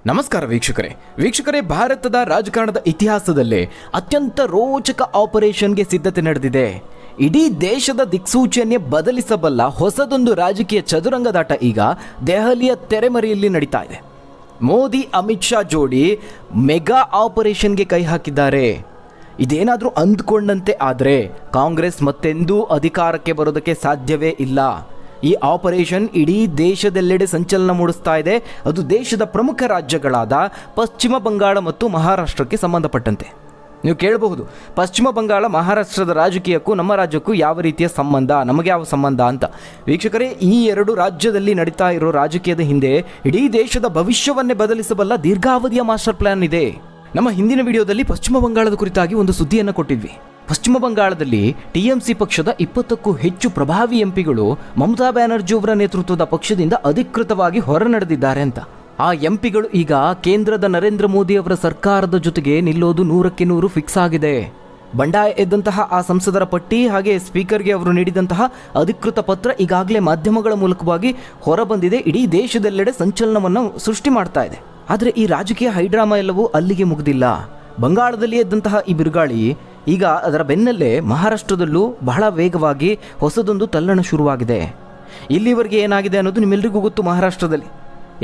ನಮಸ್ಕಾರ ವೀಕ್ಷಕರೇ, ಭಾರತದ ರಾಜಕಾರಣದ ಇತಿಹಾಸದಲ್ಲೇ ಅತ್ಯಂತ ರೋಚಕ ಆಪರೇಷನ್ಗೆ ಸಿದ್ಧತೆ ನಡೆದಿದೆ. ಇಡೀ ದೇಶದ ದಿಕ್ಸೂಚಿಯನ್ನೇ ಬದಲಿಸಬಲ್ಲ ಹೊಸದೊಂದು ರಾಜಕೀಯ ಚದುರಂಗದಾಟ ಈಗ ದೆಹಲಿಯ ತೆರೆಮರೆಯಲ್ಲಿ ನಡೀತಾ ಇದೆ. ಮೋದಿ ಅಮಿತ್ ಶಾ ಜೋಡಿ ಮೆಗಾ ಆಪರೇಷನ್ಗೆ ಕೈ ಹಾಕಿದ್ದಾರೆ. ಇದೇನಾದರೂ ಅಂದ್ಕೊಂಡಂತೆ ಆದರೆ ಕಾಂಗ್ರೆಸ್ ಮತ್ತೆಂದೂ ಅಧಿಕಾರಕ್ಕೆ ಬರೋದಕ್ಕೆ ಸಾಧ್ಯವೇ ಇಲ್ಲ. ಈ ಆಪರೇಷನ್ ಇಡೀ ದೇಶದೆಲ್ಲೆಡೆ ಸಂಚಲನ ಮೂಡಿಸ್ತಾ ಇದೆ. ಅದು ದೇಶದ ಪ್ರಮುಖ ರಾಜ್ಯಗಳಾದ ಪಶ್ಚಿಮ ಬಂಗಾಳ ಮತ್ತು ಮಹಾರಾಷ್ಟ್ರಕ್ಕೆ ಸಂಬಂಧಪಟ್ಟಂತೆ. ನೀವು ಕೇಳಬಹುದು, ಪಶ್ಚಿಮ ಬಂಗಾಳ ಮಹಾರಾಷ್ಟ್ರದ ರಾಜಕೀಯಕ್ಕೂ ನಮ್ಮ ರಾಜ್ಯಕ್ಕೂ ಯಾವ ರೀತಿಯ ಸಂಬಂಧ, ನಮಗೆ ಯಾವ ಸಂಬಂಧ ಅಂತ. ವೀಕ್ಷಕರೇ, ಈ ಎರಡು ರಾಜ್ಯದಲ್ಲಿ ನಡೀತಾ ಇರೋ ರಾಜಕೀಯದ ಹಿಂದೆ ಇಡೀ ದೇಶದ ಭವಿಷ್ಯವನ್ನೇ ಬದಲಿಸಬಲ್ಲ ದೀರ್ಘಾವಧಿಯ ಮಾಸ್ಟರ್ ಪ್ಲಾನ್ ಇದೆ. ನಮ್ಮ ಹಿಂದಿನ ವಿಡಿಯೋದಲ್ಲಿ ಪಶ್ಚಿಮ ಬಂಗಾಳದ ಕುರಿತಾಗಿ ಒಂದು ಸುದ್ದಿಯನ್ನು ಕೊಟ್ಟಿದ್ವಿ. ಪಶ್ಚಿಮ ಬಂಗಾಳದಲ್ಲಿ ಟಿಎಂಸಿ ಪಕ್ಷದ 20ಕ್ಕೂ ಹೆಚ್ಚು ಪ್ರಭಾವಿ ಎಂಪಿಗಳು ಮಮತಾ ಬ್ಯಾನರ್ಜಿ ಅವರ ನೇತೃತ್ವದ ಪಕ್ಷದಿಂದ ಅಧಿಕೃತವಾಗಿ ಹೊರ ನಡೆದಿದ್ದಾರೆ ಅಂತ. ಆ ಎಂಪಿಗಳು ಈಗ ಕೇಂದ್ರದ ನರೇಂದ್ರ ಮೋದಿ ಅವರ ಸರ್ಕಾರದ ಜೊತೆಗೆ ನಿಲ್ಲೋದು 100ಕ್ಕೆ 100 ಫಿಕ್ಸ್ ಆಗಿದೆ. ಬಂಡಾಯ ಎದ್ದಂತಹ ಆ ಸಂಸದರ ಪಟ್ಟಿ ಹಾಗೆ ಸ್ಪೀಕರ್ಗೆ ಅವರು ನೀಡಿದಂತಹ ಅಧಿಕೃತ ಪತ್ರ ಈಗಾಗಲೇ ಮಾಧ್ಯಮಗಳ ಮೂಲಕವಾಗಿ ಹೊರಬಂದಿದೆ. ಇಡೀ ದೇಶದೆಲ್ಲೆಡೆ ಸಂಚಲನವನ್ನು ಸೃಷ್ಟಿ ಮಾಡ್ತಾ ಇದೆ. ಆದರೆ ಈ ರಾಜಕೀಯ ಹೈಡ್ರಾಮಾ ಎಲ್ಲವೂ ಅಲ್ಲಿಗೆ ಮುಗಿದಿಲ್ಲ. ಬಂಗಾಳದಲ್ಲಿ ಎದ್ದಂತಹ ಈ ಬಿರುಗಾಳಿ ಈಗ ಅದರ ಬೆನ್ನಲ್ಲೇ ಮಹಾರಾಷ್ಟ್ರದಲ್ಲೂ ಬಹಳ ವೇಗವಾಗಿ ಹೊಸದೊಂದು ತಲ್ಲಣ ಶುರುವಾಗಿದೆ. ಇಲ್ಲಿವರೆಗೆ ಏನಾಗಿದೆ ಅನ್ನೋದು ನಿಮ್ಮೆಲ್ಲರಿಗೂ ಗೊತ್ತು. ಮಹಾರಾಷ್ಟ್ರದಲ್ಲಿ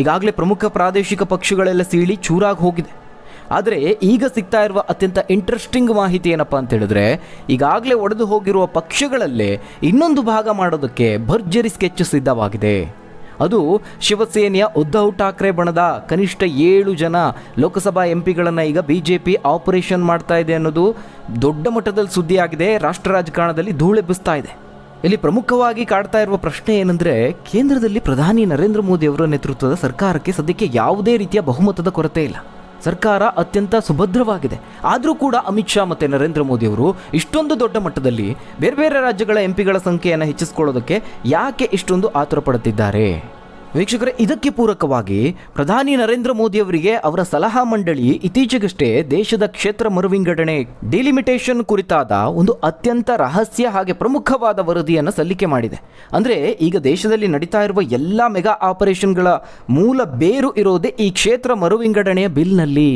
ಈಗಾಗಲೇ ಪ್ರಮುಖ ಪ್ರಾದೇಶಿಕ ಪಕ್ಷಗಳೆಲ್ಲ ಸೀಳಿ ಚೂರಾಗಿ ಹೋಗಿದೆ. ಆದರೆ ಈಗ ಸಿಗ್ತಾ ಇರುವ ಅತ್ಯಂತ ಇಂಟ್ರೆಸ್ಟಿಂಗ್ ಮಾಹಿತಿ ಏನಪ್ಪ ಅಂತ ಹೇಳಿದ್ರೆ, ಈಗಾಗಲೇ ಒಡೆದು ಹೋಗಿರುವ ಪಕ್ಷಗಳಲ್ಲೇ ಇನ್ನೊಂದು ಭಾಗ ಮಾಡೋದಕ್ಕೆ ಭರ್ಜರಿ ಸ್ಕೆಚ್ ಸಿದ್ಧವಾಗಿದೆ. ಅದು ಶಿವಸೇನೆಯ ಉದ್ಧವ್ ಠಾಕ್ರೆ ಬಣದ ಕನಿಷ್ಠ 7 ಜನ ಲೋಕಸಭಾ ಎಂಪಿಗಳನ್ನು ಈಗ ಬಿಜೆಪಿ ಆಪರೇಷನ್ ಮಾಡ್ತಾ ಇದೆ ಅನ್ನೋದು ದೊಡ್ಡ ಮಟ್ಟದಲ್ಲಿ ಸುದ್ದಿಯಾಗಿದೆ. ರಾಷ್ಟ್ರ ರಾಜಕಾರಣದಲ್ಲಿ ಧೂಳೆಬ್ಬಿಸ್ತಾ ಇದೆ. ಇಲ್ಲಿ ಪ್ರಮುಖವಾಗಿ ಕಾಡ್ತಾ ಇರುವ ಪ್ರಶ್ನೆ ಏನಂದರೆ, ಕೇಂದ್ರದಲ್ಲಿ ಪ್ರಧಾನಿ ನರೇಂದ್ರ ಮೋದಿ ಅವರ ನೇತೃತ್ವದ ಸರ್ಕಾರಕ್ಕೆ ಸದ್ಯಕ್ಕೆ ಯಾವುದೇ ರೀತಿಯ ಬಹುಮತದ ಕೊರತೆ ಇಲ್ಲ. ಸರ್ಕಾರ ಅತ್ಯಂತ ಸುಭದ್ರವಾಗಿದೆ. ಆದರೂ ಕೂಡ ಅಮಿತ್ ಶಾ ಮತ್ತು ನರೇಂದ್ರ ಮೋದಿ ಅವರು ಇಷ್ಟೊಂದು ದೊಡ್ಡ ಮಟ್ಟದಲ್ಲಿ ಬೇರೆ ಬೇರೆ ರಾಜ್ಯಗಳ ಎಂಪಿಗಳ ಸಂಖ್ಯೆಯನ್ನು ಹೆಚ್ಚಿಸಿಕೊಳ್ಳೋದಕ್ಕೆ ಯಾಕೆ ಇಷ್ಟೊಂದು ಆತುರ ಪಡುತ್ತಿದ್ದಾರೆ? ವೀಕ್ಷಕರೇ, ಇದಕ್ಕೆ ಪೂರಕವಾಗಿ ಪ್ರಧಾನಿ ನರೇಂದ್ರ ಮೋದಿ ಅವರಿಗೆ ಅವರ ಸಲಹಾ ಮಂಡಳಿ ಇತ್ತೀಚೆಗಷ್ಟೇ ದೇಶದ ಕ್ಷೇತ್ರ ಮರುವಿಂಗಡಣೆ ಡಿಲಿಮಿಟೇಷನ್ ಕುರಿತಾದ ಒಂದು ಅತ್ಯಂತ ರಹಸ್ಯ ಹಾಗೆ ಪ್ರಮುಖವಾದ ವರದಿಯನ್ನು ಸಲ್ಲಿಕೆ ಮಾಡಿದೆ. ಅಂದರೆ ಈಗ ದೇಶದಲ್ಲಿ ನಡೀತಾ ಇರುವ ಎಲ್ಲ ಮೆಗಾ ಆಪರೇಷನ್ಗಳ ಮೂಲ ಬೇರು ಇರೋದೇ ಈ ಕ್ಷೇತ್ರ ಮರುವಿಂಗಡಣೆಯ ಬಿಲ್ನಲ್ಲಿ.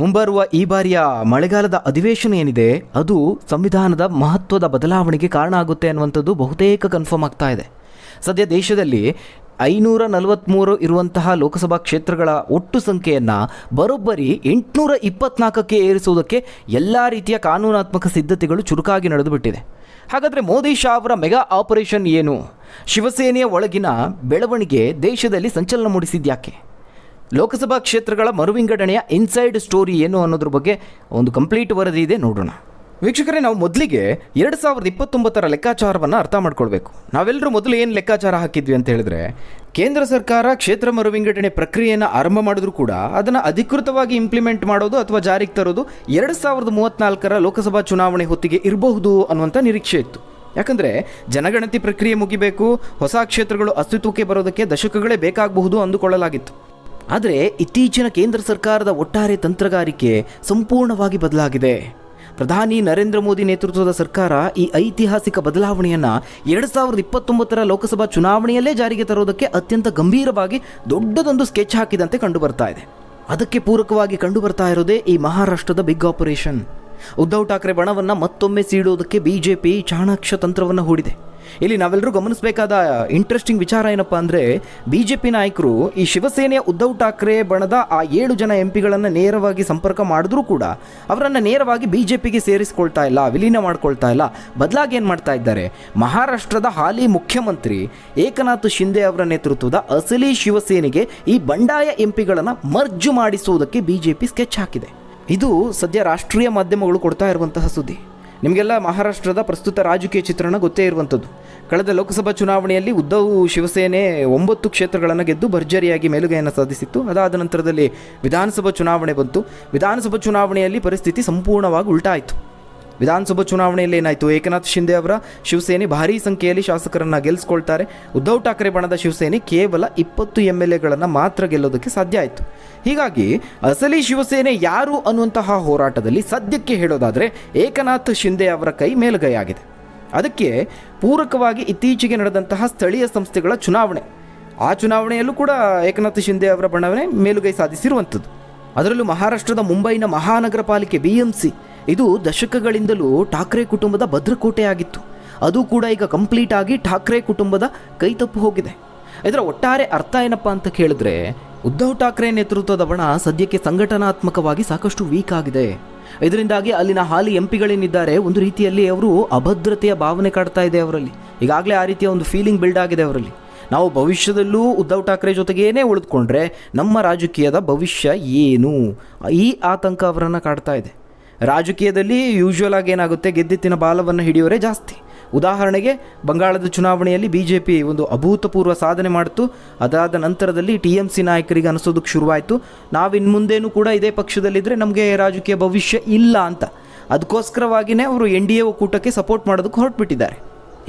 ಮುಂಬರುವ ಈ ಬಾರಿಯ ಮಳೆಗಾಲದ ಅಧಿವೇಶನ ಏನಿದೆ ಅದು ಸಂವಿಧಾನದ ಮಹತ್ವದ ಬದಲಾವಣೆಗೆ ಕಾರಣ ಆಗುತ್ತೆ ಅನ್ನುವಂಥದ್ದು ಬಹುತೇಕ ಕನ್ಫರ್ಮ್ ಆಗ್ತಾ ಇದೆ. ಸದ್ಯ ದೇಶದಲ್ಲಿ 543 ಇರುವಂತಹ ಲೋಕಸಭಾ ಕ್ಷೇತ್ರಗಳ ಒಟ್ಟು ಸಂಖ್ಯೆಯನ್ನು ಬರೋಬ್ಬರಿ 824ಕ್ಕೆ ಏರಿಸುವುದಕ್ಕೆ ಎಲ್ಲ ರೀತಿಯ ಕಾನೂನಾತ್ಮಕ ಸಿದ್ಧತೆಗಳು ಚುರುಕಾಗಿ ನಡೆದುಬಿಟ್ಟಿದೆ. ಹಾಗಾದರೆ ಮೋದಿ ಶಾ ಅವರ ಮೆಗಾ ಆಪರೇಷನ್ ಏನು? ಶಿವಸೇನೆಯ ಒಳಗಿನ ಬೆಳವಣಿಗೆ ದೇಶದಲ್ಲಿ ಸಂಚಲನ ಮೂಡಿಸಿದ್ಯಾಕೆ? ಲೋಕಸಭಾ ಕ್ಷೇತ್ರಗಳ ಮರುವಿಂಗಡಣೆಯ ಇನ್ಸೈಡ್ ಸ್ಟೋರಿ ಏನು ಅನ್ನೋದ್ರ ಬಗ್ಗೆ ಒಂದು ಕಂಪ್ಲೀಟ್ ವರದಿ ಇದೆ, ನೋಡೋಣ. ವೀಕ್ಷಕರೇ, ನಾವು ಮೊದಲಿಗೆ 2029ರ ಲೆಕ್ಕಾಚಾರವನ್ನು ಅರ್ಥ ಮಾಡ್ಕೊಳ್ಬೇಕು. ನಾವೆಲ್ಲರೂ ಮೊದಲು ಏನು ಲೆಕ್ಕಾಚಾರ ಹಾಕಿದ್ವಿ ಅಂತ ಹೇಳಿದ್ರೆ, ಕೇಂದ್ರ ಸರ್ಕಾರ ಕ್ಷೇತ್ರ ಮರುವಿಂಗಡಣೆ ಪ್ರಕ್ರಿಯೆಯನ್ನು ಆರಂಭ ಮಾಡಿದ್ರು ಕೂಡ ಅದನ್ನು ಅಧಿಕೃತವಾಗಿ ಇಂಪ್ಲಿಮೆಂಟ್ ಮಾಡೋದು ಅಥವಾ ಜಾರಿಗೆ ತರೋದು 2034ರ ಲೋಕಸಭಾ ಚುನಾವಣೆ ಹೊತ್ತಿಗೆ ಇರಬಹುದು ಅನ್ನುವಂಥ ನಿರೀಕ್ಷೆ ಇತ್ತು. ಯಾಕಂದರೆ ಜನಗಣತಿ ಪ್ರಕ್ರಿಯೆ ಮುಗಿಬೇಕು, ಹೊಸ ಕ್ಷೇತ್ರಗಳು ಅಸ್ತಿತ್ವಕ್ಕೆ ಬರೋದಕ್ಕೆ ದಶಕಗಳೇ ಬೇಕಾಗಬಹುದು ಅಂದುಕೊಳ್ಳಲಾಗಿತ್ತು. ಆದರೆ ಇತ್ತೀಚಿನ ಕೇಂದ್ರ ಸರ್ಕಾರದ ಒಟ್ಟಾರೆ ತಂತ್ರಗಾರಿಕೆ ಸಂಪೂರ್ಣವಾಗಿ ಬದಲಾಗಿದೆ. ಪ್ರಧಾನಿ ನರೇಂದ್ರ ಮೋದಿ ನೇತೃತ್ವದ ಸರ್ಕಾರ ಈ ಐತಿಹಾಸಿಕ ಬದಲಾವಣೆಯನ್ನು 2029ರ ಲೋಕಸಭಾ ಚುನಾವಣೆಯಲ್ಲೇ ಜಾರಿಗೆ ತರೋದಕ್ಕೆ ಅತ್ಯಂತ ಗಂಭೀರವಾಗಿ ದೊಡ್ಡದೊಂದು ಸ್ಕೆಚ್ ಹಾಕಿದಂತೆ ಕಂಡುಬರ್ತಾ ಇದೆ. ಅದಕ್ಕೆ ಪೂರಕವಾಗಿ ಕಂಡುಬರ್ತಾ ಇರೋದೇ ಈ ಮಹಾರಾಷ್ಟ್ರದ ಬಿಗ್ ಆಪರೇಷನ್. ಉದ್ಧವ್ ಠಾಕ್ರೆ ಬಣವನ್ನು ಮತ್ತೊಮ್ಮೆ ಸೀಳೋದಕ್ಕೆ ಬಿಜೆಪಿ ಚಾಣಾಕ್ಷ ತಂತ್ರವನ್ನು ಹೂಡಿದೆ. ಇಲ್ಲಿ ನಾವೆಲ್ಲರೂ ಗಮನಿಸಬೇಕಾದ ಇಂಟ್ರೆಸ್ಟಿಂಗ್ ವಿಚಾರ ಏನಪ್ಪ ಅಂದರೆ, ಬಿಜೆಪಿ ನಾಯಕರು ಈ ಶಿವಸೇನೆಯ ಉದ್ಧವ್ ಠಾಕ್ರೆ ಬಣದ ಆ 7 ಜನ ಎಂಪಿಗಳನ್ನು ನೇರವಾಗಿ ಸಂಪರ್ಕ ಮಾಡಿದ್ರೂ ಕೂಡ ಅವರನ್ನು ನೇರವಾಗಿ ಬಿಜೆಪಿಗೆ ಸೇರಿಸ್ಕೊಳ್ತಾ ಇಲ್ಲ, ವಿಲೀನ ಮಾಡ್ಕೊಳ್ತಾ ಇಲ್ಲ. ಬದಲಾಗಿ ಏನು ಮಾಡ್ತಾ ಇದ್ದಾರೆ, ಮಹಾರಾಷ್ಟ್ರದ ಹಾಲಿ ಮುಖ್ಯಮಂತ್ರಿ ಏಕನಾಥ್ ಶಿಂದೆ ಅವರ ನೇತೃತ್ವದ ಅಸಲಿ ಶಿವಸೇನೆಗೆ ಈ ಬಂಡಾಯ ಎಂಪಿಗಳನ್ನು ಮರ್ಜು ಮಾಡಿಸುವುದಕ್ಕೆ ಬಿಜೆಪಿ ಸ್ಕೆಚ್ ಹಾಕಿದೆ. ಇದು ಸದ್ಯ ರಾಷ್ಟ್ರೀಯ ಮಾಧ್ಯಮಗಳು ಕೊಡ್ತಾ ಇರುವಂತಹ ಸುದ್ದಿ. ನಿಮಗೆಲ್ಲ ಮಹಾರಾಷ್ಟ್ರದ ಪ್ರಸ್ತುತ ರಾಜಕೀಯ ಚಿತ್ರಣ ಗೊತ್ತೇ ಇರುವಂಥದ್ದು. ಕಳೆದ ಲೋಕಸಭಾ ಚುನಾವಣೆಯಲ್ಲಿ ಉದ್ಧವ್ ಶಿವಸೇನೆ 9 ಕ್ಷೇತ್ರಗಳನ್ನು ಗೆದ್ದು ಭರ್ಜರಿಯಾಗಿ ಮೇಲುಗೈಯನ್ನು ಸಾಧಿಸಿತ್ತು. ಅದಾದ ನಂತರದಲ್ಲಿ ವಿಧಾನಸಭಾ ಚುನಾವಣೆ ಬಂತು. ವಿಧಾನಸಭಾ ಚುನಾವಣೆಯಲ್ಲಿ ಪರಿಸ್ಥಿತಿ ಸಂಪೂರ್ಣವಾಗಿ ಉಲ್ಟಾಯಿತು. ವಿಧಾನಸಭಾ ಚುನಾವಣೆಯಲ್ಲಿ ಏನಾಯಿತು, ಏಕನಾಥ್ ಶಿಂದೆ ಅವರ ಶಿವಸೇನೆ ಭಾರೀ ಸಂಖ್ಯೆಯಲ್ಲಿ ಶಾಸಕರನ್ನು ಗೆಲ್ಲಿಸ್ಕೊಳ್ತಾರೆ. ಉದ್ಧವ್ ಠಾಕ್ರೆ ಬಣದ ಶಿವಸೇನೆ ಕೇವಲ 20 MLAಗಳನ್ನು ಮಾತ್ರ ಗೆಲ್ಲೋದಕ್ಕೆ ಸಾಧ್ಯ ಆಯಿತು. ಹೀಗಾಗಿ ಅಸಲಿ ಶಿವಸೇನೆ ಯಾರು ಅನ್ನುವಂತಹ ಹೋರಾಟದಲ್ಲಿ ಸದ್ಯಕ್ಕೆ ಹೇಳೋದಾದರೆ ಏಕನಾಥ್ ಶಿಂದೆ ಅವರ ಕೈ ಮೇಲುಗೈಯಾಗಿದೆ. ಅದಕ್ಕೆ ಪೂರಕವಾಗಿ ಇತ್ತೀಚೆಗೆ ನಡೆದಂತಹ ಸ್ಥಳೀಯ ಸಂಸ್ಥೆಗಳ ಚುನಾವಣೆ ಆ ಚುನಾವಣೆಯಲ್ಲೂ ಕೂಡ ಏಕನಾಥ್ ಶಿಂದೆ ಅವರ ಬಣವೇ ಮೇಲುಗೈ ಸಾಧಿಸಿರುವಂಥದ್ದು. ಅದರಲ್ಲೂ ಮಹಾರಾಷ್ಟ್ರದ ಮುಂಬೈನ ಮಹಾನಗರ ಪಾಲಿಕೆ BMC ಇದು ದಶಕಗಳಿಂದಲೂ ಠಾಕ್ರೆ ಕುಟುಂಬದ ಭದ್ರಕೋಟೆ ಆಗಿತ್ತು. ಅದು ಕೂಡ ಈಗ ಕಂಪ್ಲೀಟ್ ಆಗಿ ಠಾಕ್ರೆ ಕುಟುಂಬದ ಕೈತಪ್ಪು ಹೋಗಿದೆ. ಇದರ ಒಟ್ಟಾರೆ ಅರ್ಥ ಏನಪ್ಪ ಅಂತ ಕೇಳಿದ್ರೆ, ಉದ್ಧವ್ ಠಾಕ್ರೆ ನೇತೃತ್ವದ ಬಣ ಸದ್ಯಕ್ಕೆ ಸಂಘಟನಾತ್ಮಕವಾಗಿ ಸಾಕಷ್ಟು ವೀಕ್ ಆಗಿದೆ. ಇದರಿಂದಾಗಿ ಅಲ್ಲಿನ ಹಾಲಿ MP ಗಳೇನಿದ್ದಾರೆ, ಒಂದು ರೀತಿಯಲ್ಲಿ ಅವರು ಅಭದ್ರತೆಯ ಭಾವನೆ ಕಾಡ್ತಾ ಇದೆ ಅವರಲ್ಲಿ. ಈಗಾಗಲೇ ಆ ರೀತಿಯ ಒಂದು ಫೀಲಿಂಗ್ ಬಿಲ್ಡ್ ಆಗಿದೆ ಅವರಲ್ಲಿ. ನಾವು ಭವಿಷ್ಯದಲ್ಲೂ ಉದ್ಧವ್ ಠಾಕ್ರೆ ಜೊತೆಗೇನೇ ಉಳಿದುಕೊಂಡ್ರೆ ನಮ್ಮ ರಾಜಕೀಯದ ಭವಿಷ್ಯ ಏನು, ಈ ಆತಂಕ ಅವರನ್ನು ಕಾಡ್ತಾ ಇದೆ. ರಾಜಕೀಯದಲ್ಲಿ ಯೂಶ್ವಲ್ ಆಗಿ ಏನಾಗುತ್ತೆ, ಗೆದ್ದಿತ್ತಿನ ಬಾಲವನ್ನು ಹಿಡಿಯೋರೇ ಜಾಸ್ತಿ. ಉದಾಹರಣೆಗೆ ಬಂಗಾಳದ ಚುನಾವಣೆಯಲ್ಲಿ BJP ಒಂದು ಅಭೂತಪೂರ್ವ ಸಾಧನೆ ಮಾಡಿತು. ಅದಾದ ನಂತರದಲ್ಲಿ TMC ನಾಯಕರಿಗೆ ಅನಿಸೋದಕ್ಕೆ ಶುರುವಾಯಿತು, ನಾವಿನ್ನು ಮುಂದೇನೂ ಕೂಡ ಇದೇ ಪಕ್ಷದಲ್ಲಿದ್ದರೆ ನಮಗೆ ರಾಜಕೀಯ ಭವಿಷ್ಯ ಇಲ್ಲ ಅಂತ. ಅದಕ್ಕೋಸ್ಕರವಾಗಿಯೇ ಅವರು NDA ಒಕ್ಕೂಟಕ್ಕೆ ಸಪೋರ್ಟ್ ಮಾಡೋದಕ್ಕೆ ಹೊರಟುಬಿಟ್ಟಿದ್ದಾರೆ.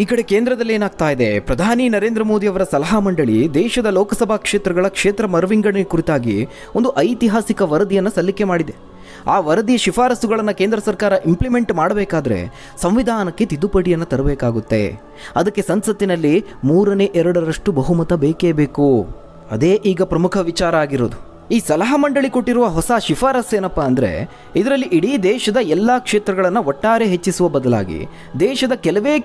ಈ ಕಡೆ ಕೇಂದ್ರದಲ್ಲಿ ಏನಾಗ್ತಾ ಇದೆ, ಪ್ರಧಾನಿ ನರೇಂದ್ರ ಮೋದಿ ಅವರ ಸಲಹಾ ಮಂಡಳಿ ದೇಶದ ಲೋಕಸಭಾ ಕ್ಷೇತ್ರಗಳ ಕ್ಷೇತ್ರ ಮರುವಿಂಗಡಣೆ ಕುರಿತಾಗಿ ಒಂದು ಐತಿಹಾಸಿಕ ವರದಿಯನ್ನು ಸಲ್ಲಿಕೆ ಮಾಡಿದೆ. ಆ ವರದಿಯ ಶಿಫಾರಸುಗಳನ್ನು ಕೇಂದ್ರ ಸರ್ಕಾರ ಇಂಪ್ಲಿಮೆಂಟ್ ಮಾಡಬೇಕಾದ್ರೆ ಸಂವಿಧಾನಕ್ಕೆ ತಿದ್ದುಪಡಿಯನ್ನು ತರಬೇಕಾಗುತ್ತೆ. ಅದಕ್ಕೆ ಸಂಸತ್ತಿನಲ್ಲಿ 3/2 ಬಹುಮತ ಬೇಕೇ ಬೇಕು. ಅದೇ ಈಗ ಪ್ರಮುಖ ವಿಚಾರ ಆಗಿರೋದು. ಈ ಸಲಹಾ ಮಂಡಳಿ ಕೊಟ್ಟಿರುವ ಹೊಸ ಶಿಫಾರಸು ಏನಪ್ಪ ಅಂದರೆ, ಇದರಲ್ಲಿ ಇಡೀ ದೇಶದ ಎಲ್ಲ ಕ್ಷೇತ್ರಗಳನ್ನು ಒಟ್ಟಾರೆ ಹೆಚ್ಚಿಸುವ ಬದಲಾಗಿ ದೇಶದ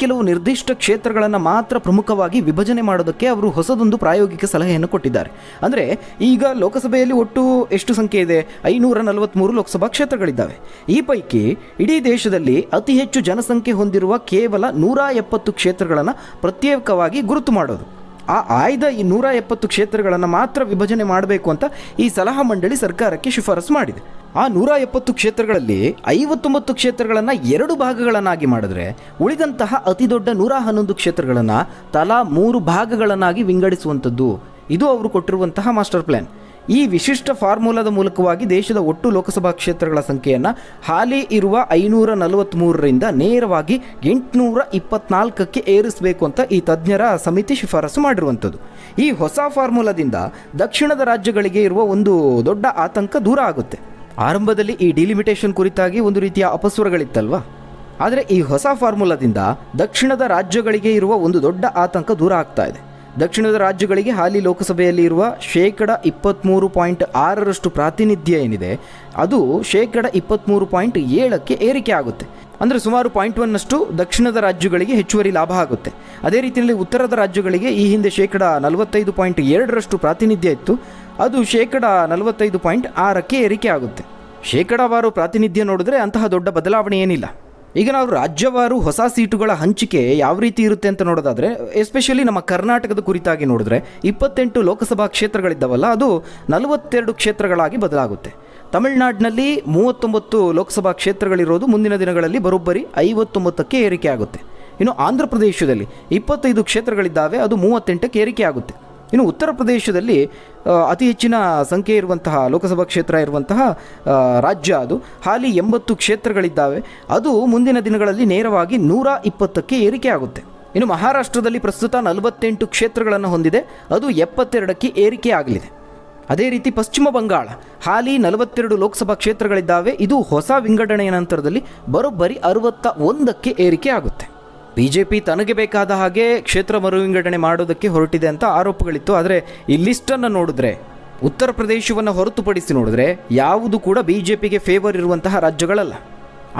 ಕೆಲವು ನಿರ್ದಿಷ್ಟ ಕ್ಷೇತ್ರಗಳನ್ನು ಮಾತ್ರ ಪ್ರಮುಖವಾಗಿ ವಿಭಜನೆ ಮಾಡೋದಕ್ಕೆ ಅವರು ಹೊಸದೊಂದು ಪ್ರಾಯೋಗಿಕ ಸಲಹೆಯನ್ನು ಕೊಟ್ಟಿದ್ದಾರೆ. ಅಂದರೆ ಈಗ ಲೋಕಸಭೆಯಲ್ಲಿ ಒಟ್ಟು ಎಷ್ಟು ಸಂಖ್ಯೆ ಇದೆ, 543 ಲೋಕಸಭಾ ಕ್ಷೇತ್ರಗಳಿದ್ದಾವೆ. ಈ ಪೈಕಿ ಇಡೀ ದೇಶದಲ್ಲಿ ಅತಿ ಹೆಚ್ಚು ಜನಸಂಖ್ಯೆ ಹೊಂದಿರುವ ಕೇವಲ 170 ಕ್ಷೇತ್ರಗಳನ್ನು ಪ್ರತ್ಯೇಕವಾಗಿ ಗುರುತು ಮಾಡೋದು. ಆ ಆಯ್ದ ಈ 170 ಕ್ಷೇತ್ರಗಳನ್ನು ಮಾತ್ರ ವಿಭಜನೆ ಮಾಡಬೇಕು ಅಂತ ಈ ಸಲಹಾ ಮಂಡಳಿ ಸರ್ಕಾರಕ್ಕೆ ಶಿಫಾರಸು ಮಾಡಿದೆ. ಆ 170 ಕ್ಷೇತ್ರಗಳಲ್ಲಿ 59 ಕ್ಷೇತ್ರಗಳನ್ನು 2 ಭಾಗಗಳನ್ನಾಗಿ ಮಾಡಿದ್ರೆ, ಉಳಿದಂತಹ ಅತಿ ದೊಡ್ಡ 111 ಕ್ಷೇತ್ರಗಳನ್ನು ತಲಾ 3 ಭಾಗಗಳನ್ನಾಗಿ ವಿಂಗಡಿಸುವಂಥದ್ದು. ಇದು ಅವರು ಕೊಟ್ಟಿರುವಂತಹ ಮಾಸ್ಟರ್ ಪ್ಲ್ಯಾನ್. ಈ ವಿಶಿಷ್ಟ ಫಾರ್ಮುಲಾದ ಮೂಲಕವಾಗಿ ದೇಶದ ಒಟ್ಟು ಲೋಕಸಭಾ ಕ್ಷೇತ್ರಗಳ ಸಂಖ್ಯೆಯನ್ನು ಹಾಲಿ ಇರುವ 543ರಿಂದ ನೇರವಾಗಿ 824ಕ್ಕೆ ಏರಿಸಬೇಕು ಅಂತ ಈ ತಜ್ಞರ ಸಮಿತಿ ಶಿಫಾರಸು ಮಾಡಿರುವಂಥದ್ದು. ಈ ಹೊಸ ಫಾರ್ಮುಲಾದಿಂದ ದಕ್ಷಿಣದ ರಾಜ್ಯಗಳಿಗೆ ಇರುವ ಒಂದು ದೊಡ್ಡ ಆತಂಕ ದೂರ ಆಗುತ್ತೆ. ಆರಂಭದಲ್ಲಿ ಈ ಡಿಲಿಮಿಟೇಷನ್ ಕುರಿತಾಗಿ ಒಂದು ರೀತಿಯ ಅಪಸ್ವರಗಳಿತ್ತಲ್ವ, ಆದರೆ ಈ ಹೊಸ ಫಾರ್ಮುಲಾದಿಂದ ದಕ್ಷಿಣದ ರಾಜ್ಯಗಳಿಗೆ ಇರುವ ಒಂದು ದೊಡ್ಡ ಆತಂಕ ದೂರ ಆಗ್ತಾ ಇದೆ. ದಕ್ಷಿಣದ ರಾಜ್ಯಗಳಿಗೆ ಹಾಲಿ ಲೋಕಸಭೆಯಲ್ಲಿ ಇರುವ 23.6% ಪ್ರಾತಿನಿಧ್ಯ ಏನಿದೆ, ಅದು 23.7ಕ್ಕೆ ಏರಿಕೆ ಆಗುತ್ತೆ. ಅಂದರೆ ಸುಮಾರು 0.1 ದಕ್ಷಿಣದ ರಾಜ್ಯಗಳಿಗೆ ಹೆಚ್ಚುವರಿ ಲಾಭ ಆಗುತ್ತೆ. ಅದೇ ರೀತಿಯಲ್ಲಿ ಉತ್ತರದ ರಾಜ್ಯಗಳಿಗೆ ಈ ಹಿಂದೆ 45.2% ಪ್ರಾತಿನಿಧ್ಯ ಇತ್ತು, ಅದು 45.6ಕ್ಕೆ ಏರಿಕೆ ಆಗುತ್ತೆ. ಶೇಕಡಾವಾರು ಪ್ರಾತಿನಿಧ್ಯ ನೋಡಿದ್ರೆ ಅಂತಹ ದೊಡ್ಡ ಬದಲಾವಣೆ ಏನಿಲ್ಲ. ಈಗ ನಾವು ರಾಜ್ಯವಾರು ಹೊಸ ಸೀಟುಗಳ ಹಂಚಿಕೆ ಯಾವ ರೀತಿ ಇರುತ್ತೆ ಅಂತ ನೋಡೋದಾದರೆ, ಎಸ್ಪೆಷಲಿ ನಮ್ಮ ಕರ್ನಾಟಕದ ಕುರಿತಾಗಿ ನೋಡಿದ್ರೆ 28 ಲೋಕಸಭಾ ಕ್ಷೇತ್ರಗಳಿದ್ದಾವಲ್ಲ, ಅದು 42 ಕ್ಷೇತ್ರಗಳಾಗಿ ಬದಲಾಗುತ್ತೆ. ತಮಿಳುನಾಡಿನಲ್ಲಿ 39 ಲೋಕಸಭಾ ಕ್ಷೇತ್ರಗಳಿರೋದು ಮುಂದಿನ ದಿನಗಳಲ್ಲಿ ಬರೋಬ್ಬರಿ 59ಕ್ಕೆ ಏರಿಕೆ ಆಗುತ್ತೆ. ಇನ್ನು ಆಂಧ್ರ ಪ್ರದೇಶದಲ್ಲಿ 25 ಕ್ಷೇತ್ರಗಳಿದ್ದಾವೆ, ಅದು 38ಕ್ಕೆ ಏರಿಕೆ ಆಗುತ್ತೆ. ಇನ್ನು ಉತ್ತರ ಪ್ರದೇಶದಲ್ಲಿ ಅತಿ ಹೆಚ್ಚಿನ ಸಂಖ್ಯೆ ಇರುವಂತಹ ಲೋಕಸಭಾ ಕ್ಷೇತ್ರ ಇರುವಂತಹ ರಾಜ್ಯ, ಅದು ಹಾಲಿ 80 ಕ್ಷೇತ್ರಗಳಿದ್ದಾವೆ, ಅದು ಮುಂದಿನ ದಿನಗಳಲ್ಲಿ ನೇರವಾಗಿ 120ಕ್ಕೆ ಏರಿಕೆ ಆಗುತ್ತೆ. ಇನ್ನು ಮಹಾರಾಷ್ಟ್ರದಲ್ಲಿ ಪ್ರಸ್ತುತ 48 ಕ್ಷೇತ್ರಗಳನ್ನು ಹೊಂದಿದೆ, ಅದು 72ಕ್ಕೆ ಏರಿಕೆ ಆಗಲಿದೆ. ಅದೇ ರೀತಿ ಪಶ್ಚಿಮ ಬಂಗಾಳ ಹಾಲಿ 42 ಲೋಕಸಭಾ ಕ್ಷೇತ್ರಗಳಿದ್ದಾವೆ, ಇದು ಹೊಸ ವಿಂಗಡಣೆಯ ನಂತರದಲ್ಲಿ ಬರೋಬ್ಬರಿ 61ಕ್ಕೆ ಏರಿಕೆ ಆಗುತ್ತೆ. BJP ತನಗೆ ಬೇಕಾದ ಹಾಗೆ ಕ್ಷೇತ್ರ ಮರು ವಿಂಗಡಣೆ ಮಾಡೋದಕ್ಕೆ ಹೊರಟಿದೆ ಅಂತ ಆರೋಪಗಳಿತ್ತು. ಆದರೆ ಈ ಲಿಸ್ಟನ್ನು ನೋಡಿದ್ರೆ, ಉತ್ತರ ಪ್ರದೇಶವನ್ನು ಹೊರತುಪಡಿಸಿ ನೋಡಿದ್ರೆ ಯಾವುದು ಕೂಡ BJPಗೆ ಫೇವರ್ ಇರುವಂತಹ ರಾಜ್ಯಗಳಲ್ಲ.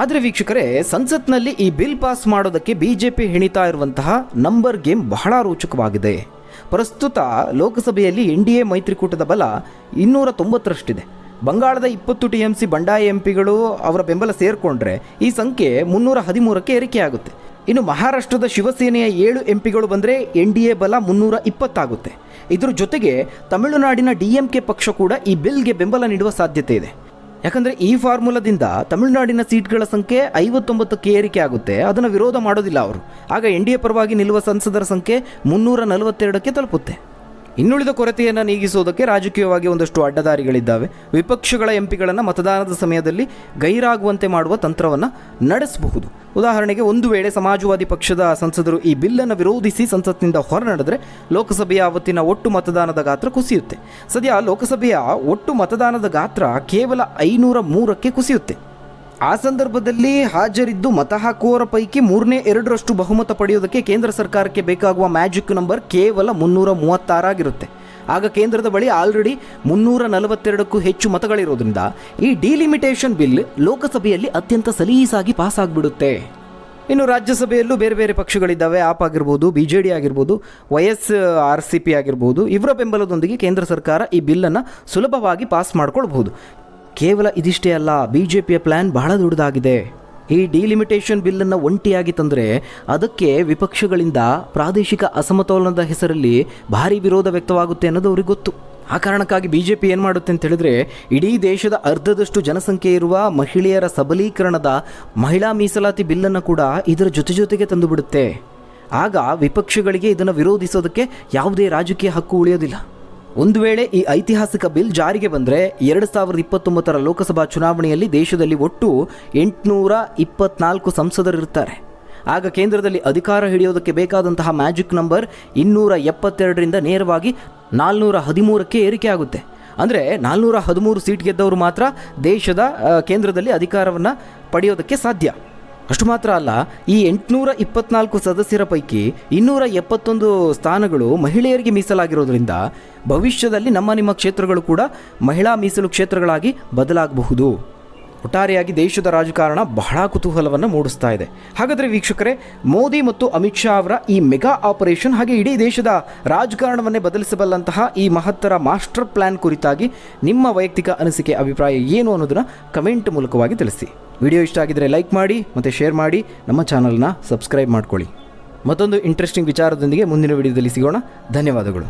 ಆದರೆ ವೀಕ್ಷಕರೇ, ಸಂಸತ್ನಲ್ಲಿ ಈ ಬಿಲ್ ಪಾಸ್ ಮಾಡೋದಕ್ಕೆ BJP ಹೆಣಿತಾ ಇರುವಂತಹ ನಂಬರ್ ಗೇಮ್ ಬಹಳ ರೋಚಕವಾಗಿದೆ. ಪ್ರಸ್ತುತ ಲೋಕಸಭೆಯಲ್ಲಿ NDA ಮೈತ್ರಿಕೂಟದ ಬಲ 290ರಷ್ಟಿದೆ. ಬಂಗಾಳದ 20 TMC ಬಂಡಾಯ MPಗಳು ಅವರ ಬೆಂಬಲ ಸೇರಿಕೊಂಡ್ರೆ ಈ ಸಂಖ್ಯೆ 313ಕ್ಕೆ ಏರಿಕೆಯಾಗುತ್ತೆ. ಇನ್ನು ಮಹಾರಾಷ್ಟ್ರದ ಶಿವಸೇನೆಯ 7 MPಗಳು ಬಂದರೆ NDA ಬಲ 320 ಆಗುತ್ತೆ. ಇದರ ಜೊತೆಗೆ ತಮಿಳುನಾಡಿನ DMK ಪಕ್ಷ ಕೂಡ ಈ ಬಿಲ್ಗೆ ಬೆಂಬಲ ನೀಡುವ ಸಾಧ್ಯತೆ ಇದೆ. ಯಾಕಂದರೆ ಈ ಫಾರ್ಮುಲಾದಿಂದ ತಮಿಳುನಾಡಿನ ಸೀಟ್ಗಳ ಸಂಖ್ಯೆ 59ಕ್ಕೆ ಏರಿಕೆ ಆಗುತ್ತೆ. ಅದನ್ನು ವಿರೋಧ ಮಾಡೋದಿಲ್ಲ ಅವರು. ಆಗ NDA ಪರವಾಗಿ ನಿಲ್ಲುವ ಸಂಸದರ ಸಂಖ್ಯೆ 342ಕ್ಕೆ ತಲುಪುತ್ತೆ. ಇನ್ನುಳಿದ ಕೊರತೆಯನ್ನು ನೀಗಿಸುವುದಕ್ಕೆ ರಾಜಕೀಯವಾಗಿ ಒಂದಷ್ಟು ಅಡ್ಡದಾರಿಗಳಿದ್ದಾವೆ. ವಿಪಕ್ಷಗಳ MPಗಳನ್ನು ಮತದಾನದ ಸಮಯದಲ್ಲಿ ಗೈರಾಗುವಂತೆ ಮಾಡುವ ತಂತ್ರವನ್ನು ನಡೆಸಬಹುದು. ಉದಾಹರಣೆಗೆ, ಒಂದು ವೇಳೆ ಸಮಾಜವಾದಿ ಪಕ್ಷದ ಸಂಸದರು ಈ ಬಿಲ್ಲನ್ನು ವಿರೋಧಿಸಿ ಸಂಸತ್ತಿನಿಂದ ಹೊರನಡೆದರೆ ಲೋಕಸಭೆಯ ಅವತ್ತಿನ ಒಟ್ಟು ಮತದಾನದ ಗಾತ್ರ ಕುಸಿಯುತ್ತೆ. ಸದ್ಯ ಲೋಕಸಭೆಯ ಒಟ್ಟು ಮತದಾನದ ಗಾತ್ರ ಕೇವಲ 503ಕ್ಕೆ ಕುಸಿಯುತ್ತೆ. ಆ ಸಂದರ್ಭದಲ್ಲಿ ಹಾಜರಿದ್ದು ಮತ ಹಾಕುವವರ ಪೈಕಿ 3/2 ಬಹುಮತ ಪಡೆಯೋದಕ್ಕೆ ಕೇಂದ್ರ ಸರ್ಕಾರಕ್ಕೆ ಬೇಕಾಗುವ ಮ್ಯಾಜಿಕ್ ನಂಬರ್ ಕೇವಲ 336 ಆಗಿರುತ್ತೆ. ಆಗ ಕೇಂದ್ರದ ಬಳಿ ಆಲ್ರೆಡಿ 342ಕ್ಕೂ ಹೆಚ್ಚು ಮತಗಳಿರೋದ್ರಿಂದ ಈ ಡಿಲಿಮಿಟೇಷನ್ ಬಿಲ್ ಲೋಕಸಭೆಯಲ್ಲಿ ಅತ್ಯಂತ ಸಲೀಸಾಗಿ ಪಾಸ್ ಆಗಿಬಿಡುತ್ತೆ. ಇನ್ನು ರಾಜ್ಯಸಭೆಯಲ್ಲೂ ಬೇರೆ ಬೇರೆ ಪಕ್ಷಗಳಿದ್ದಾವೆ. ಆಪ್ ಆಗಿರ್ಬೋದು, BJD ಆಗಿರ್ಬೋದು, YSRCP ಆಗಿರ್ಬೋದು. ಇವರ ಬೆಂಬಲದೊಂದಿಗೆ ಕೇಂದ್ರ ಸರ್ಕಾರ ಈ ಬಿಲ್ಲನ್ನು ಸುಲಭವಾಗಿ ಪಾಸ್ ಮಾಡ್ಕೊಳ್ಬಹುದು. ಕೇವಲ ಇದಿಷ್ಟೇ ಅಲ್ಲ, BJPಯ ಪ್ಲ್ಯಾನ್ ಬಹಳ ದೊಡ್ಡದಾಗಿದೆ. ಈ ಡಿಲಿಮಿಟೇಷನ್ ಬಿಲ್ಲನ್ನು ಒಂಟಿಯಾಗಿ ತಂದರೆ ಅದಕ್ಕೆ ವಿಪಕ್ಷಗಳಿಂದ ಪ್ರಾದೇಶಿಕ ಅಸಮತೋಲನದ ಹೆಸರಲ್ಲಿ ಭಾರಿ ವಿರೋಧ ವ್ಯಕ್ತವಾಗುತ್ತೆ ಅನ್ನೋದು ಅವ್ರಿಗೆ ಗೊತ್ತು. ಆ ಕಾರಣಕ್ಕಾಗಿ BJP ಏನು ಮಾಡುತ್ತೆ ಅಂತ ಹೇಳಿದ್ರೆ, ಇಡೀ ದೇಶದ ಅರ್ಧದಷ್ಟು ಜನಸಂಖ್ಯೆ ಇರುವ ಮಹಿಳೆಯರ ಸಬಲೀಕರಣದ ಮಹಿಳಾ ಮೀಸಲಾತಿ ಬಿಲ್ಲನ್ನು ಕೂಡ ಇದರ ಜೊತೆಗೆ ತಂದು ಬಿಡುತ್ತೆ. ಆಗ ವಿಪಕ್ಷಗಳಿಗೆ ಇದನ್ನು ವಿರೋಧಿಸೋದಕ್ಕೆ ಯಾವುದೇ ರಾಜಕೀಯ ಹಕ್ಕು ಉಳಿಯೋದಿಲ್ಲ. ಒಂದು ವೇಳೆ ಈ ಐತಿಹಾಸಿಕ ಬಿಲ್ ಜಾರಿಗೆ ಬಂದರೆ 2029ರ ಲೋಕಸಭಾ ಚುನಾವಣೆಯಲ್ಲಿ ದೇಶದಲ್ಲಿ ಒಟ್ಟು 824 ಸಂಸದರಿರ್ತಾರೆ. ಆಗ ಕೇಂದ್ರದಲ್ಲಿ ಅಧಿಕಾರ ಹಿಡಿಯೋದಕ್ಕೆ ಬೇಕಾದಂತಹ ಮ್ಯಾಜಿಕ್ ನಂಬರ್ 272ರಿಂದ ನೇರವಾಗಿ 413ಕ್ಕೆ ಏರಿಕೆ ಆಗುತ್ತೆ. ಅಂದರೆ 413 ಸೀಟ್ ಗೆದ್ದವರು ಮಾತ್ರ ದೇಶದ ಕೇಂದ್ರದಲ್ಲಿ ಅಧಿಕಾರವನ್ನು ಪಡೆಯೋದಕ್ಕೆ ಸಾಧ್ಯ. ಅಷ್ಟು ಮಾತ್ರ ಅಲ್ಲ, ಈ 824 ಸದಸ್ಯರ ಪೈಕಿ 271 ಸ್ಥಾನಗಳು ಮಹಿಳೆಯರಿಗೆ ಮೀಸಲಾಗಿರೋದ್ರಿಂದ ಭವಿಷ್ಯದಲ್ಲಿ ನಿಮ್ಮ ಕ್ಷೇತ್ರಗಳು ಕೂಡ ಮಹಿಳಾ ಮೀಸಲು ಕ್ಷೇತ್ರಗಳಾಗಿ ಬದಲಾಗಬಹುದು. ಒಟ್ಟಾರೆಯಾಗಿ ದೇಶದ ರಾಜಕಾರಣ ಬಹಳ ಕುತೂಹಲವನ್ನು ಮೂಡಿಸ್ತಾ ಇದೆ. ಹಾಗಾದರೆ ವೀಕ್ಷಕರೇ, ಮೋದಿ ಮತ್ತು ಅಮಿತ್ ಶಾ ಅವರ ಈ ಮೆಗಾ ಆಪರೇಷನ್ ಹಾಗೆ ಇಡೀ ದೇಶದ ರಾಜಕಾರಣವನ್ನೇ ಬದಲಿಸಬಲ್ಲಂತಹ ಈ ಮಹತ್ತರ ಮಾಸ್ಟರ್ ಪ್ಲ್ಯಾನ್ ಕುರಿತಾಗಿ ನಿಮ್ಮ ವೈಯಕ್ತಿಕ ಅನಿಸಿಕೆ, ಅಭಿಪ್ರಾಯ ಏನು ಅನ್ನೋದನ್ನು ಕಮೆಂಟ್ ಮೂಲಕವಾಗಿ ತಿಳಿಸಿ. ವಿಡಿಯೋ ಇಷ್ಟ ಆಗಿದ್ದರೆ ಲೈಕ್ ಮಾಡಿ ಮತ್ತು ಶೇರ್ ಮಾಡಿ, ನಮ್ಮ ಚಾನಲ್ನ ಸಬ್ಸ್ಕ್ರೈಬ್ ಮಾಡ್ಕೊಳ್ಳಿ. ಮತ್ತೊಂದು ಇಂಟ್ರೆಸ್ಟಿಂಗ್ ವಿಚಾರದೊಂದಿಗೆ ಮುಂದಿನ ವಿಡಿಯೋದಲ್ಲಿ ಸಿಗೋಣ. ಧನ್ಯವಾದಗಳು.